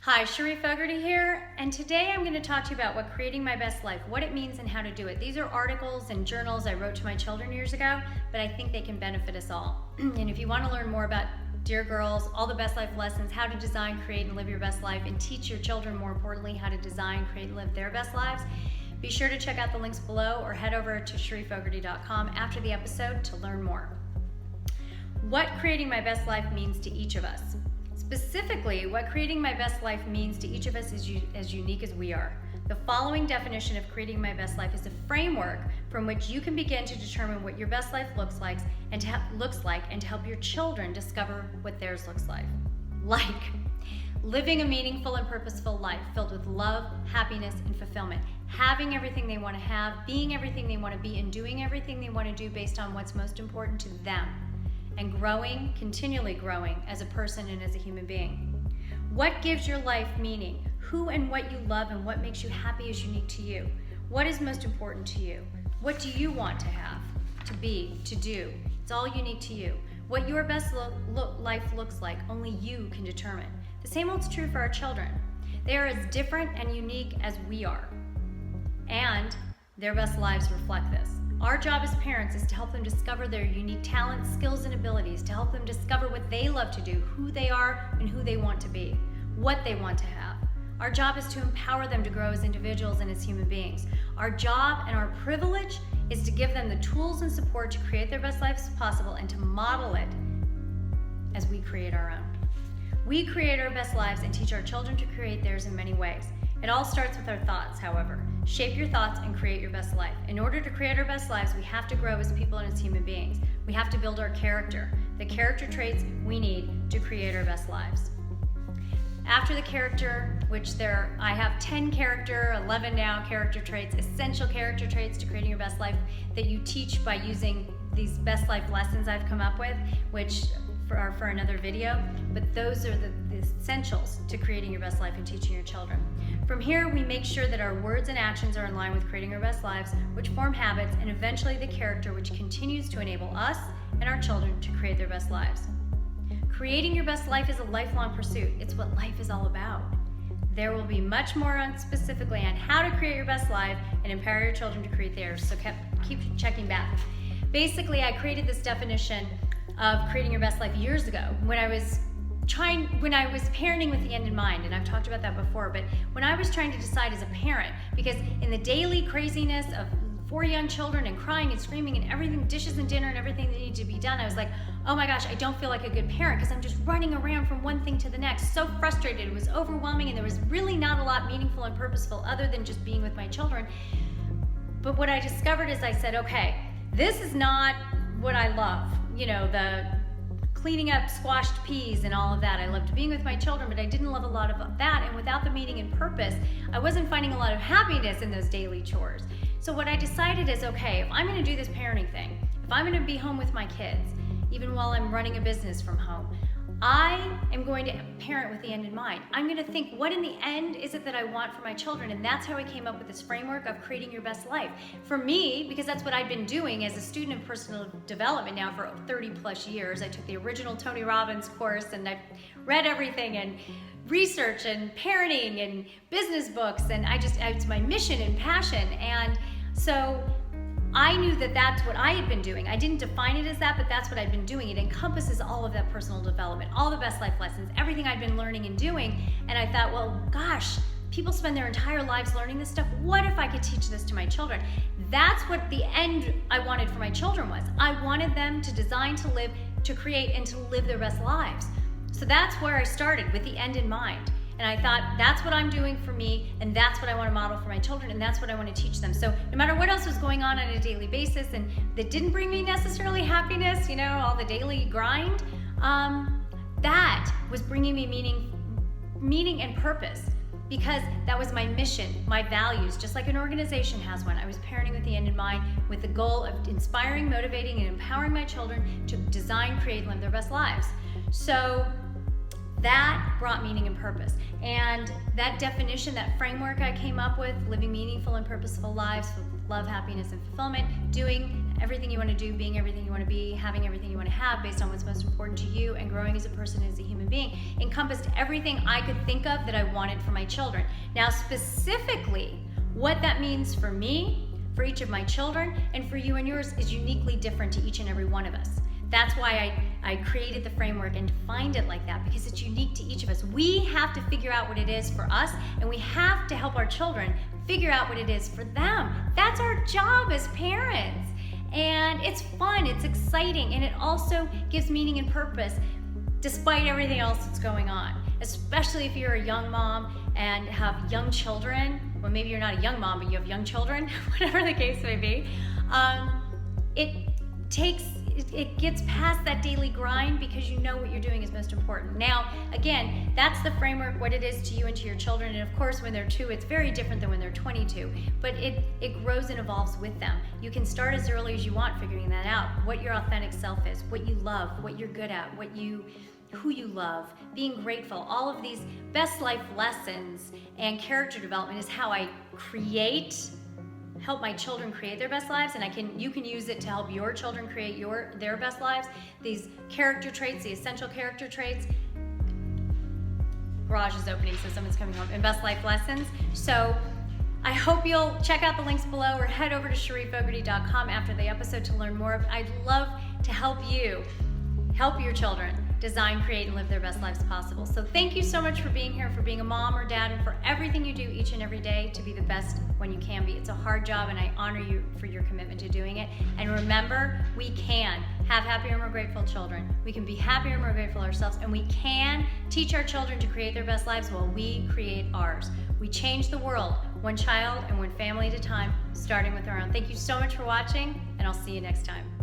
Hi, Cherie Fogarty here, and today I'm going to talk to you about what creating my best life, what it means and how to do it. These are articles and journals I wrote to my children years ago, but I think they can benefit us all. And if you want to learn more about Dear Girls, all the best life lessons, how to design, create, and live your best life, and teach your children, more importantly, how to design, create, and live their best lives, be sure to check out the links below or head over to cheriefogarty.com after the episode to learn more. What creating my best life means to each of us. Specifically, what creating my best life means to each of us is as unique as we are. The following definition of creating my best life is a framework from which you can begin to determine what your best life looks like and to help your children discover what theirs looks like. Like living a meaningful and purposeful life filled with love, happiness, and fulfillment. Having everything they want to have, being everything they want to be, and doing everything they want to do based on what's most important to them. And growing, continually growing as a person and as a human being. What gives your life meaning? Who and what you love and what makes you happy is unique to you. What is most important to you? What do you want to have, to be, to do? It's all unique to you. What your best life looks like, only you can determine. The same holds true for our children. They are as different and unique as we are. And their best lives reflect this. Our job as parents is to help them discover their unique talents, skills, and abilities, to help them discover what they love to do, who they are, and who they want to be, what they want to have. Our job is to empower them to grow as individuals and as human beings. Our job and our privilege is to give them the tools and support to create their best lives possible and to model it as we create our own. We create our best lives and teach our children to create theirs in many ways. It all starts with our thoughts, however. Shape your thoughts and create your best life. In order to create our best lives, we have to grow as people and as human beings. We have to build our character, the character traits we need to create our best lives. After the character, I have 10 11 now character traits, essential character traits to creating your best life that you teach by using these best life lessons I've come up with, which are for another video, but those are the essentials to creating your best life and teaching your children. From here, we make sure that our words and actions are in line with creating our best lives, which form habits, and eventually the character which continues to enable us and our children to create their best lives. Creating your best life is a lifelong pursuit. It's what life is all about. There will be much more specifically on how to create your best life and empower your children to create theirs, so keep checking back. Basically, I created this definition of creating your best life years ago when I was parenting with the end in mind, and I've talked about that before, but when I was trying to decide as a parent, because in the daily craziness of 4 young children and crying and screaming and everything, dishes and dinner and everything that needed to be done, I was like, oh my gosh, I don't feel like a good parent because I'm just running around from one thing to the next, so frustrated. It was overwhelming and there was really not a lot meaningful and purposeful other than just being with my children. But what I discovered is I said, okay, this is not what I love. You know, the cleaning up squashed peas and all of that. I loved being with my children, but I didn't love a lot of that. And without the meaning and purpose, I wasn't finding a lot of happiness in those daily chores. So what I decided is, okay, if I'm going to do this parenting thing, if I'm going to be home with my kids, even while I'm running a business from home, I am going to parent with the end in mind. I'm going to think, what in the end is it that I want for my children? And that's how I came up with this framework of creating your best life. For me, because that's what I've been doing as a student of personal development now for 30 plus years. I took the original Tony Robbins course and I've read everything and research and parenting and business books, and it's my mission and passion. And so I knew that that's what I had been doing. I didn't define it as that, but that's what I'd been doing. It encompasses all of that personal development, all the best life lessons, everything I'd been learning and doing. And I thought, well, gosh, people spend their entire lives learning this stuff. What if I could teach this to my children? That's what the end I wanted for my children was. I wanted them to design, to live, to create, and to live their best lives. So that's where I started, with the end in mind. And I thought, that's what I'm doing for me, and that's what I want to model for my children, and that's what I want to teach them. So no matter what else was going on a daily basis, and that didn't bring me necessarily happiness, you know, all the daily grind, that was bringing me meaning and purpose, because that was my mission, my values, just like an organization has one. I was parenting with the end in mind, with the goal of inspiring, motivating, and empowering my children to design, create, and live their best lives. So that brought meaning and purpose. And that definition, that framework I came up with, living meaningful and purposeful lives with love, happiness, and fulfillment, doing everything you want to do, being everything you want to be, having everything you want to have based on what's most important to you, and growing as a person, as a human being, encompassed everything I could think of that I wanted for my children. Now, specifically, what that means for me, for each of my children, and for you and yours is uniquely different to each and every one of us. That's why I created the framework and defined it like that, because it's unique to each of us. We have to figure out what it is for us, and we have to help our children figure out what it is for them. That's our job as parents. And it's fun, it's exciting, and it also gives meaning and purpose despite everything else that's going on. Especially if you're a young mom and have young children. Well, maybe you're not a young mom, but you have young children, whatever the case may be. It gets past that daily grind because you know what you're doing is most important. Now, again, that's the framework, what it is to you and to your children. And of course, when they're 2, it's very different than when they're 22, but it grows and evolves with them. You can start as early as you want figuring that out, what your authentic self is, what you love, what you're good at, who you love, being grateful. All of these best life lessons and character development is how I help my children create their best lives, and you can use it to help your children create their best lives. These character traits, the essential character traits. Garage is opening, so someone's coming home. And best life lessons. So I hope you'll check out the links below or head over to SherieFogarty.com after the episode to learn more. I'd love to help you help your children design, create, and live their best lives possible. So thank you so much for being here, for being a mom or dad, and for everything you do each and every day to be the best when you can be. It's a hard job, and I honor you for your commitment to doing it. And remember, we can have happier and more grateful children. We can be happier and more grateful ourselves, and we can teach our children to create their best lives while we create ours. We change the world one child and one family at a time, starting with our own. Thank you so much for watching, and I'll see you next time.